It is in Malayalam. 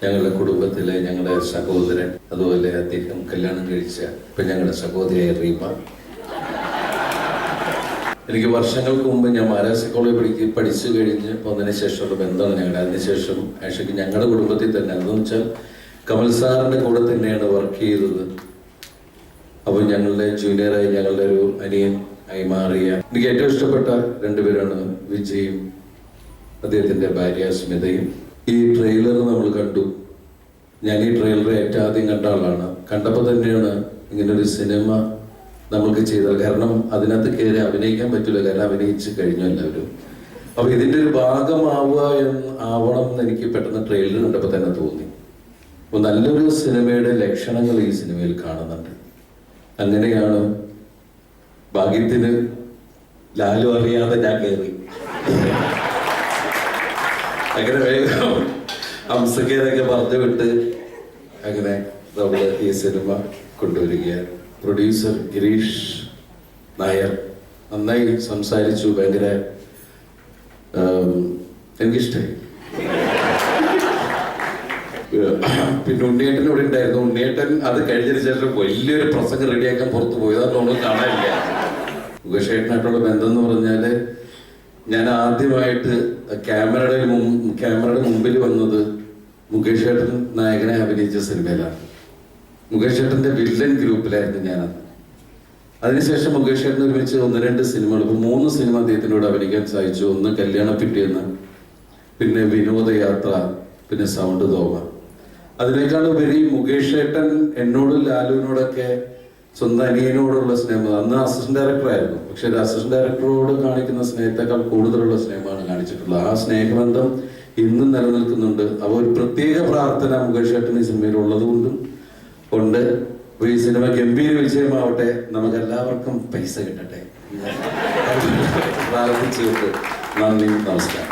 ഞങ്ങളുടെ കുടുംബത്തിലെ ഞങ്ങളുടെ സഹോദരൻ, അതുപോലെ അദ്ദേഹം കല്യാണം കഴിച്ച ഇപ്പം ഞങ്ങളുടെ സഹോദരിയായ റീമ. എനിക്ക് വർഷങ്ങൾക്ക് മുമ്പ് ഞാൻ മഹാരാഷ്ട്ര കോളേജ് പഠിച്ചു കഴിഞ്ഞ് വന്നതിന് ശേഷമുള്ള ബന്ധമാണ് ഞങ്ങളുടെ. അതിനുശേഷം ആഷയ്ക്ക് ഞങ്ങളുടെ കുടുംബത്തിൽ തന്നെ, അതെന്ന് വെച്ചാൽ കമൽ സാറിൻ്റെ കൂടെ തന്നെയാണ് വർക്ക് ചെയ്തത്. അപ്പോൾ ഞങ്ങളുടെ ജൂനിയറായി ഞങ്ങളുടെ ഒരു അനിയൻ ആയി മാറിയ എനിക്ക് ഏറ്റവും ഇഷ്ടപ്പെട്ട രണ്ടുപേരാണ് വിജയും അദ്ദേഹത്തിൻ്റെ ഭാര്യ സ്മിതയും. ഈ ട്രെയിലർ നമ്മൾ കണ്ടു. ഞാൻ ഈ ട്രെയിലർ ഏറ്റവും ആദ്യം കണ്ട ആളാണ്. കണ്ടപ്പോൾ തന്നെയാണ് ഇങ്ങനൊരു സിനിമ നമ്മൾക്ക് ചെയ്തത്. കാരണം അതിനകത്ത് കയറി അഭിനയിക്കാൻ പറ്റില്ല, കാരണം അഭിനയിച്ച് കഴിഞ്ഞു എല്ലാവരും. അപ്പോൾ ഇതിൻ്റെ ഒരു ആവണം എന്ന് എനിക്ക് പെട്ടെന്ന് ട്രെയിലർ കണ്ടപ്പോൾ തന്നെ തോന്നി. അപ്പോൾ നല്ലൊരു സിനിമയുടെ ലക്ഷണങ്ങൾ ഈ സിനിമയിൽ കാണുന്നുണ്ട്. അങ്ങനെയാണ് ഭാഗ്യത്തിന് ലാലു അറിയാതെ ഞാൻ കയറി. അങ്ങനെ വേഗം ഹംസക്കേരൊക്കെ പറഞ്ഞു വിട്ട് അങ്ങനെ നമ്മൾ ഈ സിനിമ കൊണ്ടുവരികയാണ്. പ്രൊഡ്യൂസർ ഗിരീഷ് നായർ നന്നായി സംസാരിച്ചു. ഭയങ്കര എനിക്കിഷ്ടമായി. പിന്നെ ഉണ്ണിയേട്ടൻ ഇവിടെ ഉണ്ടായിരുന്നു. ഉണ്ണിയേട്ടൻ അത് കഴിഞ്ഞതിന് ശേഷം വലിയൊരു പ്രസംഗം റെഡിയാക്കാൻ പുറത്തു പോയതാണ് നമ്മൾ കാണാനില്ല. മുകേഷ് ഏട്ടനായിട്ടുള്ള ബന്ധം എന്ന് പറഞ്ഞാൽ ഞാൻ ആദ്യമായിട്ട് ക്യാമറയുടെ മുമ്പിൽ വന്നത് മുകേഷ് ഏട്ടൻ നായകനെ അഭിനയിച്ച സിനിമയിലാണ്. മുകേഷ് ഏട്ടൻ്റെ വില്ലൻ ഗ്രൂപ്പിലായിരുന്നു ഞാനത്. അതിനുശേഷം മുകേഷ് ഏട്ടൻ ഒരുമിച്ച് 1-2 സിനിമകൾ, ഇപ്പോൾ 3 സിനിമ അദ്ദേഹത്തിനോട് അഭിനയിക്കാൻ സാധിച്ചു. ഒന്ന് കല്യാണപ്പിറ്റേന്ന്, പിന്നെ വിനോദയാത്ര, പിന്നെ സൗണ്ട് തോമ. അതിനേക്കാൾ ഉപരി മുകേഷ് ഏട്ടൻ എന്നോടും ലാലുവിനോടൊക്കെ സ്വന്തം അനിയനോടുള്ള സ്നേഹം, അന്ന് അസിസ്റ്റന്റ് ഡയറക്ടറായിരുന്നു, പക്ഷെ അസിസ്റ്റന്റ് ഡയറക്ടറോട് കാണിക്കുന്ന സ്നേഹത്തെക്കാൾ കൂടുതലുള്ള സ്നേഹമാണ് കാണിച്ചിട്ടുള്ളത്. ആ സ്നേഹബന്ധം ഇന്നും നിലനിൽക്കുന്നുണ്ട്. അപ്പോൾ ഒരു പ്രത്യേക പ്രാർത്ഥന മുകേഷ് ഏട്ടൻ ഈ സിനിമയിൽ ഉള്ളത് കൊണ്ടും ഉണ്ട്. അപ്പോൾ ഈ സിനിമ ഗംഭീര വിജയമാവട്ടെ, നമുക്ക് എല്ലാവർക്കും പൈസ കിട്ടട്ടെ പ്രാർത്ഥിച്ചുകൊണ്ട് നന്ദി, നമസ്കാരം.